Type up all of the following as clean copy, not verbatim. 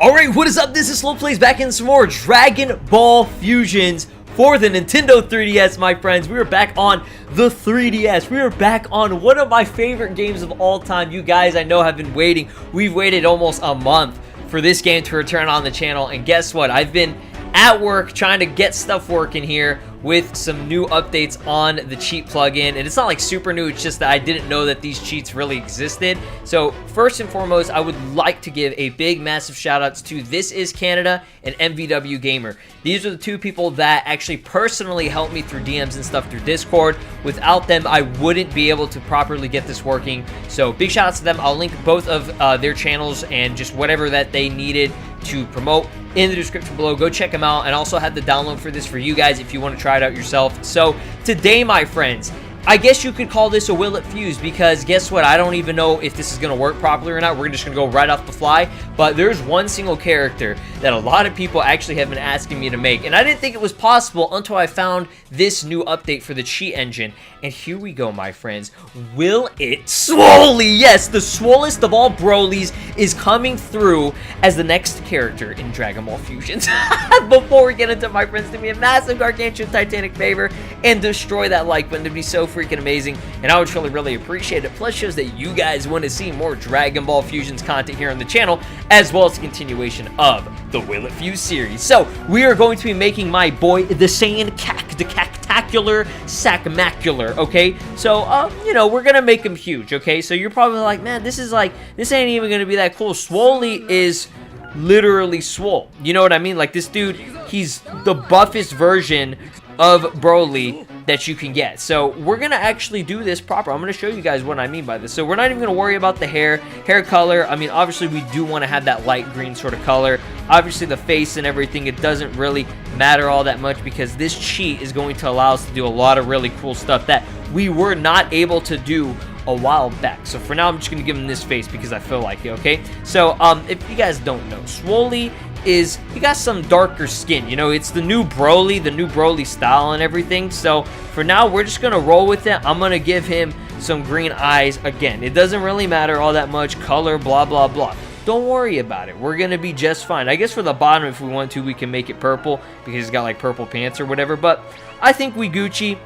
Alright, what is up? This is SLOplays back in some more Dragon Ball Fusions for the Nintendo 3DS, my friends. We are back on the 3DS. We are back on one of my favorite games of all time. You guys, I know, have been waiting. We've waited almost a month for this game to return on the channel, and guess what? I've been at work trying to get stuff working here with some new updates on the cheat plugin, and it's not like super new, it's just that I didn't know that these cheats really existed. So first and foremost, I would like to give a big massive shout outs to This Is Canada and MVW Gamer. These are the two people that actually personally helped me through DMs and stuff through Discord. Without them, I wouldn't be able to properly get this working, so big shout outs to them. I'll link both of their channels and just whatever that they needed to promote in the description below. Go check them out, and also have the download for this for you guys if you want to try it out yourself. So today, my friends, I guess you could call this a will it fuse, because guess what? I don't even know if this is going to work properly or not. We're just going to go right off the fly. But there's one single character that a lot of people actually have been asking me to make, and I didn't think it was possible until I found this new update for the cheat engine. And here we go, my friends. Will it Swoly? Yes, the swollest of all Brolys is coming through as the next character in Dragon Ball Fusions. Before we get into it, my friends, do me a massive, gargantuan, titanic favor and destroy that like button. It'd be so freaking amazing, and I would really appreciate it. Plus, shows that you guys want to see more Dragon Ball Fusions content here on the channel, as well as a continuation of the Will It Fuse series. So we are going to be making my boy the Saiyan the Cactacular Sackmacular. Okay, so you know, we're gonna make him huge. Okay, so you're probably like, man, this ain't even gonna be that cool. Swoly is literally swole. You know what I mean? Like, this dude, he's the buffest version of Broly that you can get. So we're gonna actually do this proper. I'm gonna show you guys what I mean by this. So we're not even gonna worry about the hair color. I mean, obviously we do want to have that light green sort of color. Obviously the face and everything, it doesn't really matter all that much, because this cheat is going to allow us to do a lot of really cool stuff that we were not able to do a while back. So for now, I'm just gonna give him this face because I feel like it. Okay, so if you guys don't know, Swoly is, he got some darker skin, you know, it's the new Broly style and everything. So for now, we're just gonna roll with it. I'm gonna give him some green eyes. Again, it doesn't really matter all that much, color, blah blah blah. Don't worry about it, we're gonna be just fine. I guess for the bottom, if we want to, we can make it purple because he's got like purple pants or whatever, but I think we Gucci.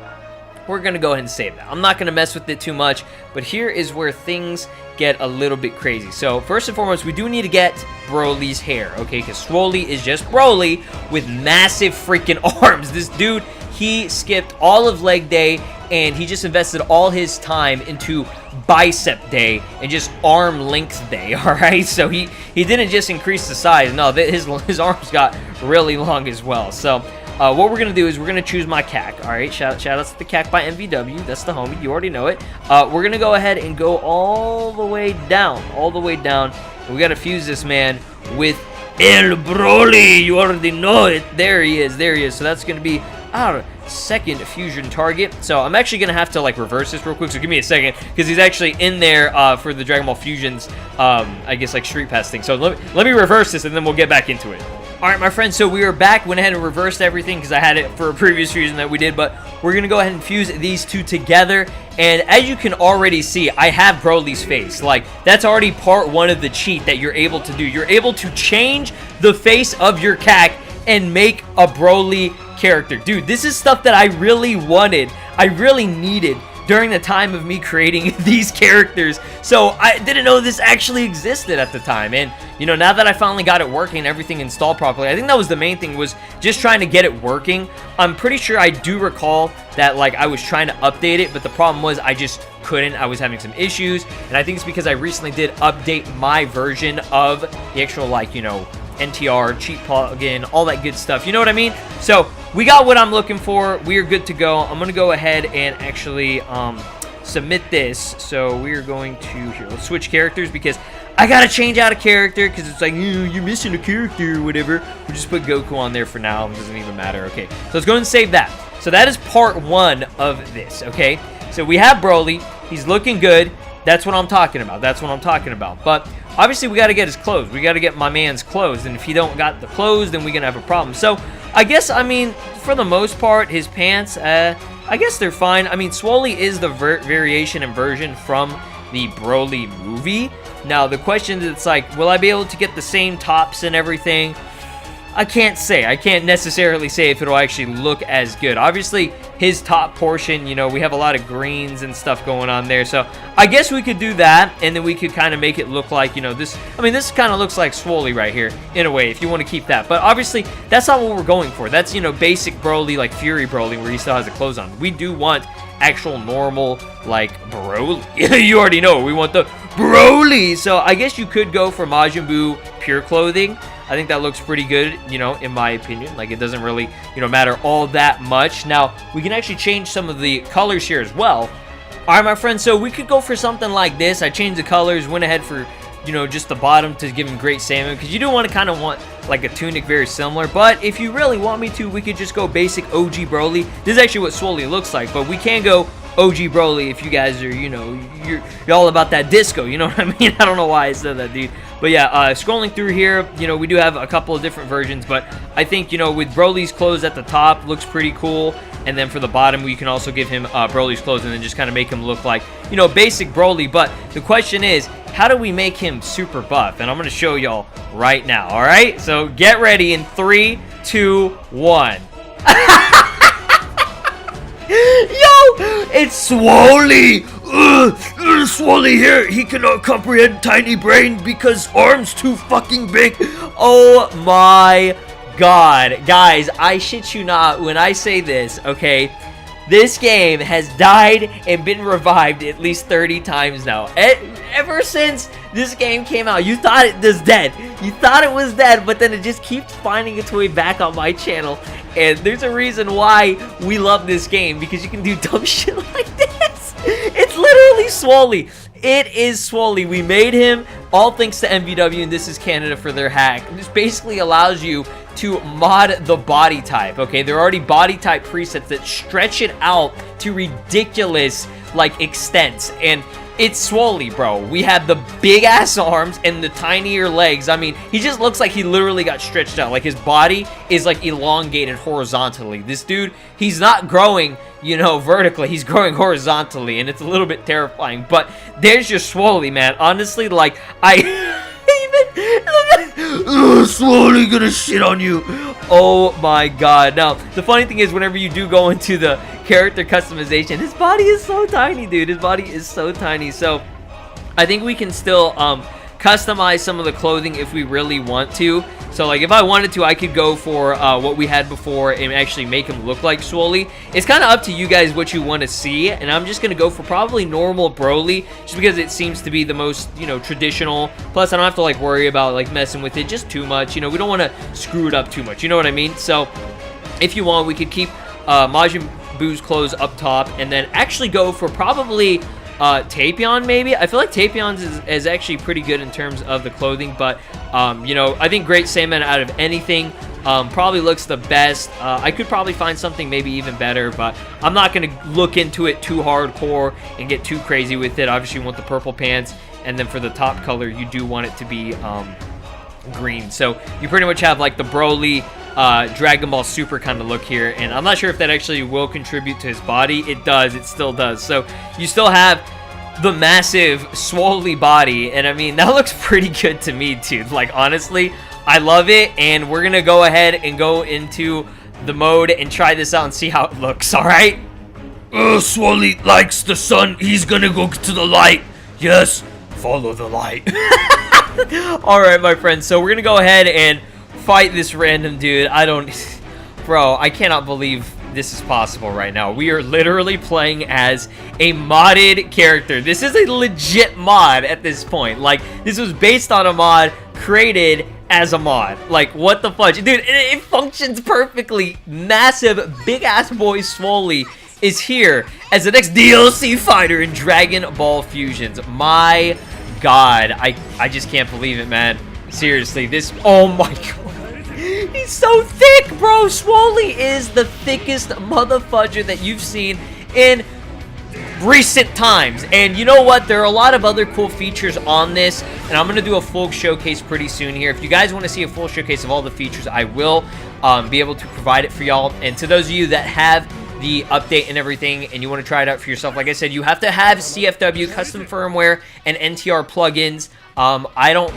We're gonna go ahead and save that. I'm not gonna mess with it too much, but here is where things get a little bit crazy. So first and foremost, we do need to get Broly's hair, okay? Because Swoly is just Broly with massive freaking arms. This dude, he skipped all of leg day, and he just invested all his time into bicep day and just arm length day. All right, so he didn't just increase the size. No, his arms got really long as well. So what we're gonna do is we're gonna choose my CAC. All right, shout outs to the CAC by MVW. That's the homie. You already know it. We're gonna go ahead and go all the way down. We gotta fuse this man with El Broly. You already know it. There he is. So that's gonna be our second fusion target. So I'm actually gonna have to like reverse this real quick. So give me a second, because he's actually in there for the Dragon Ball Fusions. I guess like Street Pass thing. So let me reverse this, and then we'll get back into it. Alright, my friends, so we are back. Went ahead and reversed everything because I had it for a previous fusion that we did, but we're going to go ahead and fuse these two together. And as you can already see, I have Broly's face. Like, that's already part one of the cheat that you're able to do. You're able to change the face of your CAC and make a Broly character. Dude, this is stuff that I really wanted. I really needed during the time of me creating these characters. So I didn't know this actually existed at the time, and you know, now that I finally got it working and everything installed properly, I think that was the main thing, was just trying to get it working. I'm pretty sure I do recall that like I was trying to update it, but the problem was I just couldn't. I was having some issues, and I think it's because I recently did update my version of the actual, like, you know, NTR, cheat plugin, all that good stuff. You know what I mean? So we got what I'm looking for. We are good to go. I'm going to go ahead and actually submit this. So we are going to, here, let's switch characters, because I got to change out a character, because it's like, you're missing a character or whatever. We'll just put Goku on there for now. It doesn't even matter. Okay, so let's go and save that. So that is part one of this, okay? So we have Broly. He's looking good. That's what I'm talking about. But obviously, we got to get his clothes. We got to get my man's clothes. And if he don't got the clothes, then we're going to have a problem. So I guess, I mean, for the most part, his pants, I guess they're fine. I mean, Swoly is the variation and version from the Broly movie. Now, the question is, like, will I be able to get the same tops and everything? I can't say. I can't necessarily say if it'll actually look as good. Obviously, his top portion, you know, we have a lot of greens and stuff going on there. So, I guess we could do that, and then we could kind of make it look like, you know, this. I mean, this kind of looks like Swoly right here, in a way, if you want to keep that. But obviously, that's not what we're going for. That's, you know, basic Broly, like Fury Broly, where he still has the clothes on. We do want actual normal, like, Broly. You already know, we want the Broly. So, I guess you could go for Majin Buu pure clothing. I think that looks pretty good, you know, in my opinion. Like, it doesn't really, you know, matter all that much. Now, we can actually change some of the colors here as well. All right, my friends, so we could go for something like this. I changed the colors, went ahead for, you know, just the bottom to give him great salmon, because you do want to kind of want, like, a tunic very similar. But if you really want me to, we could just go basic OG Broly. This is actually what Swoly looks like, but we can go OG Broly if you guys are, you know, you're all about that disco, you know what I mean? I don't know why I said that, dude. But yeah, scrolling through here, you know, we do have a couple of different versions, but I think, you know, with Broly's clothes at the top, looks pretty cool. And then for the bottom, we can also give him Broly's clothes and then just kind of make him look like, you know, basic Broly. But the question is, how do we make him super buff? And I'm going to show y'all right now, all right? So get ready in 3, 2, 1. Yo, it's Swoly. Swoly here. He cannot comprehend tiny brain because arms too fucking big. Oh my god, guys, I shit you not when I say this, okay? This game has died and been revived at least 30 times now. Ever since this game came out, you thought it was dead. You thought it was dead, but then it just keeps finding its way back on my channel. And there's a reason why we love this game, because you can do dumb shit like this. It's literally Swoly. It is Swoly. We made him all thanks to MVW, and this is Canada for their hack. This basically allows you to mod the body type, okay? There are already body type presets that stretch it out to ridiculous, like, extents, and it's Swoly, bro. We have the big-ass arms and the tinier legs. I mean, he just looks like he literally got stretched out. Like, his body is, like, elongated horizontally. This dude, he's not growing, you know, vertically. He's growing horizontally, and it's a little bit terrifying. But there's your Swoly, man. Honestly, like, Swoly gonna shit on you. Oh my god. Now, the funny thing is, whenever you do go into the character customization, his body is so tiny, dude. His body is so tiny. So, I think we can still customize some of the clothing if we really want to. So, like, if I wanted to, I could go for what we had before and actually make him look like Swoly. It's kind of up to you guys what you want to see, and I'm just going to go for probably normal Broly, just because it seems to be the most, you know, traditional. Plus, I don't have to, like, worry about, like, messing with it just too much. You know, we don't want to screw it up too much. You know what I mean? So, if you want, we could keep Majin Buu's clothes up top, and then actually go for probably Tapion, maybe. I feel like Tapion's is actually pretty good in terms of the clothing, but you know, I think Great Saiyaman out of anything probably looks the best. I could probably find something maybe even better, but I'm not going to look into it too hardcore and get too crazy with it. Obviously, you want the purple pants, and then for the top color, you do want it to be green. So you pretty much have like the Broly Dragon Ball Super kind of look here, and I'm not sure if that actually will contribute to his body. It does. It still does. So you still have the massive Swoly body, and I mean, that looks pretty good to me, dude. Like, honestly, I love it, and we're gonna go ahead and go into the mode and try this out and see how it looks. All right. Swoly likes the sun. He's gonna go to the light. Yes, follow the light. All right, my friends. So we're gonna go ahead and fight this random dude. Bro, I cannot believe this is possible right now. We are literally playing as a modded character. This is a legit mod at this point. Like, this was based on a mod created as a mod. Like, what the fudge? Dude, it functions perfectly. Massive, big-ass boy Swoly is here as the next DLC fighter in Dragon Ball Fusions. My god, I just can't believe it, man. Seriously, this, oh my god. He's so thick, bro. Swoly is the thickest motherfudger that you've seen in recent times. And you know what? There are a lot of other cool features on this, and I'm going to do a full showcase pretty soon here. If you guys want to see a full showcase of all the features, I will be able to provide it for y'all. And to those of you that have the update and everything, and you want to try it out for yourself, like I said, you have to have CFW, custom firmware, and NTR plugins. I don't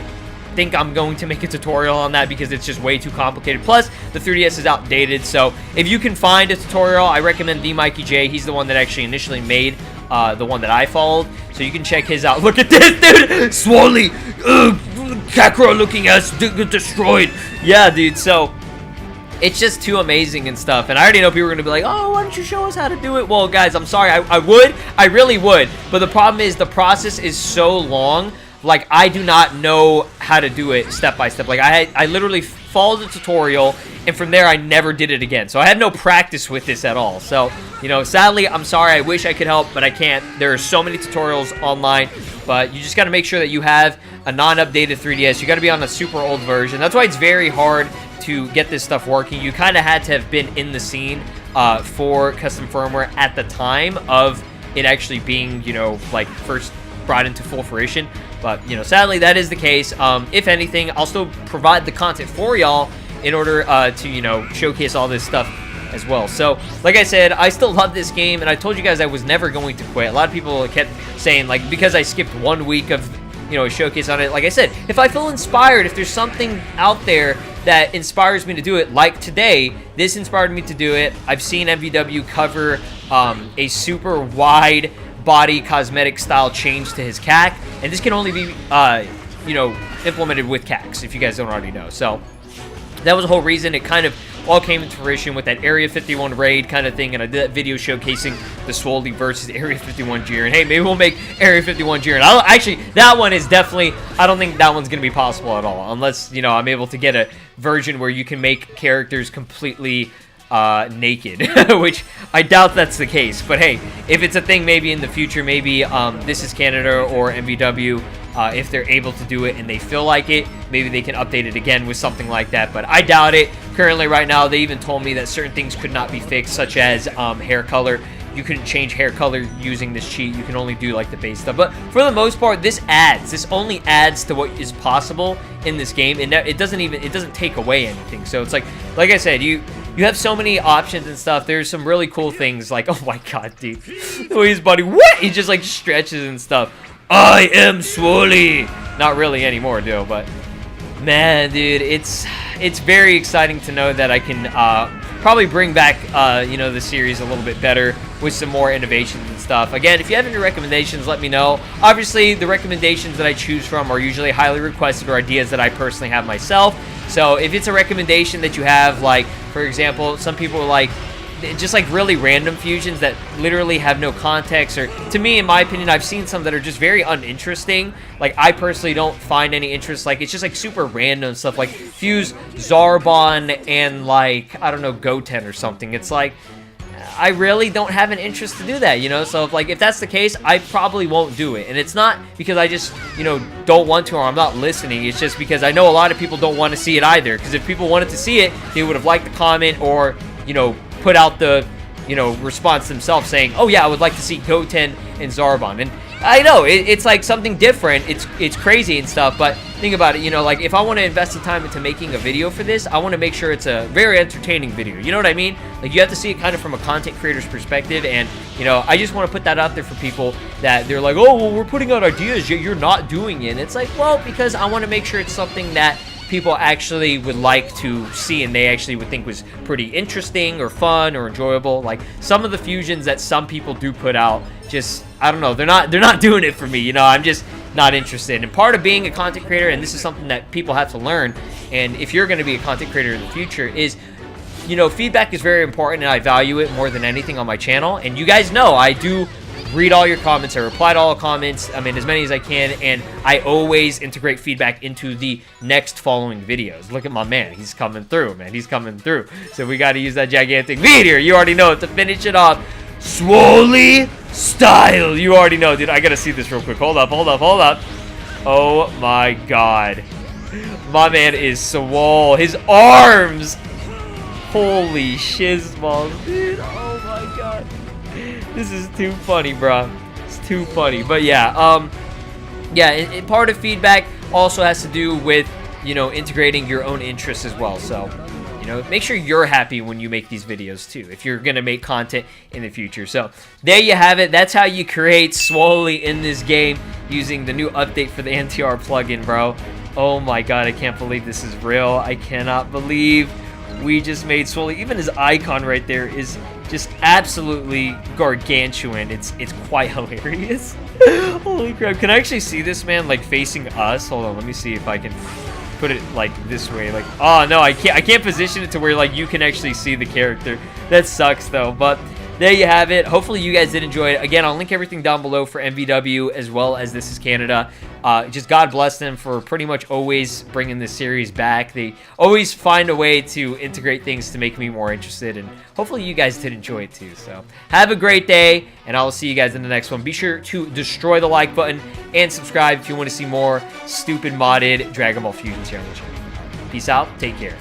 think I'm going to make a tutorial on that because it's just way too complicated. Plus, the 3DS is outdated, so if you can find a tutorial, I recommend the Mikey J. He's the one that actually initially made the one that I followed, so you can check his out. Look at this, dude! Swoly! Kakarot looking ass destroyed! Yeah, dude, so it's just too amazing and stuff, and I already know people are going to be like, oh, why don't you show us how to do it? Well, guys, I'm sorry, I would, I really would, but the problem is the process is so long. Like, I do not know how to do it step by step. Like, I literally followed the tutorial, and from there, I never did it again. So, I had no practice with this at all. So, you know, sadly, I'm sorry. I wish I could help, but I can't. There are so many tutorials online, but you just got to make sure that you have a non-updated 3DS. You got to be on a super old version. That's why it's very hard to get this stuff working. You kind of had to have been in the scene for custom firmware at the time of it actually being, you know, like, first brought into full fruition. But, you know, sadly, that is the case. If anything, I'll still provide the content for y'all in order to, you know, showcase all this stuff as well. So, like I said, I still love this game, and I told you guys I was never going to quit. A lot of people kept saying, like, because I skipped 1 week of, you know, a showcase on it. Like I said, if I feel inspired, if there's something out there that inspires me to do it, like today, this inspired me to do it. I've seen MVW cover a super wide body cosmetic style change to his CAC, and this can only be you know, implemented with CACs, if you guys don't already know. So that was the whole reason. It kind of all came into fruition with that Area 51 raid kind of thing, and I did that video showcasing the Swoly versus Area 51 Jiren. Hey, maybe we'll make Area 51 Jiren. Actually, that one is definitely, I don't think that one's going to be possible at all, unless, you know, I'm able to get a version where you can make characters completely naked, which I doubt that's the case. But hey, if it's a thing, maybe in the future, maybe This Is Canada or MVW, if they're able to do it and they feel like it, maybe they can update it again with something like that. But I doubt it. Currently, right now, they even told me that certain things could not be fixed, such as hair color. You couldn't change hair color using this cheat. You can only do like the base stuff. But for the most part, this only adds to what is possible in this game, and it doesn't take away anything. So it's like I said, you have so many options and stuff. There's some really cool things, like, oh my god, dude, the way his body, what? He just like stretches and stuff. I am Swoly. Not really anymore, dude, but man, dude, it's very exciting to know that I can probably bring back you know, the series a little bit better with some more innovations and stuff. Again, if you have any recommendations, let me know. Obviously, the recommendations that I choose from are usually highly requested or ideas that I personally have myself. So if it's a recommendation that you have, like, for example, some people are like, just like really random fusions that literally have no context, or to me, in my opinion, I've seen some that are just very uninteresting. Like, I personally don't find any interest. Like, it's just like super random stuff, like fuse Zarbon and, like, I don't know, Goten or something. It's like, I really don't have an interest to do that, you know? So if that's the case, I probably won't do it. And it's not because I just, you know, don't want to, or I'm not listening. It's just because I know a lot of people don't want to see it either. Because if people wanted to see it, they would have liked the comment, or, you know, put out the, you know, response themselves saying, oh yeah, I would like to see Goten and Zarbon. And I know it's like something different. It's crazy and stuff, but think about it, you know, like if I want to invest some time into making a video for this, I want to make sure it's a very entertaining video. You know what I mean? Like, you have to see it kind of from a content creator's perspective, and, you know, I just want to put that out there for people that they're like, oh, well, we're putting out ideas, you're not doing it. And it's like, well, because I want to make sure it's something that people actually would like to see, and they actually would think was pretty interesting or fun or enjoyable. Like, some of the fusions that some people do put out, just, I don't know, they're not doing it for me, you know. I'm just not interested. And part of being a content creator, and this is something that people have to learn, and if you're going to be a content creator in the future, is, you know, feedback is very important, and I value it more than anything on my channel. And you guys know I do read all your comments. I reply to all the comments, I mean, as many as I can, and I always integrate feedback into the next following videos. Look at my man, he's coming through, man, he's coming through. So we got to use that gigantic meteor, you already know it, to finish it off. Swoly style, you already know, dude. I gotta see this real quick. Hold up. Oh my god, my man is swole. His arms, holy shizballs, dude. Oh my god, this is too funny, bro. It's too funny. But yeah, yeah, and part of feedback also has to do with, you know, integrating your own interests as well. So, you You know, make sure you're happy when you make these videos too, if you're gonna make content in the future. So there you have it. That's how you create Swoly in this game using the new update for the NTR plugin, bro. Oh my god, I can't believe this is real. I cannot believe we just made Swoly. Even his icon right there is just absolutely gargantuan. It's quite hilarious. Holy crap. Can I actually see this man like facing us? Hold on, let me see if I can put it like this way. Like, oh no, I can't position it to where like you can actually see the character. That sucks though. But there you have it. Hopefully you guys did enjoy it. Again, I'll link everything down below for MVW as well as This Is Canada. Just God bless them for pretty much always bringing this series back. They always find a way to integrate things to make me more interested, and hopefully you guys did enjoy it too. So have a great day, and I'll see you guys in the next one. Be sure to destroy the like button and subscribe if you want to see more stupid modded Dragon Ball Fusions here on the channel. Peace out. Take care.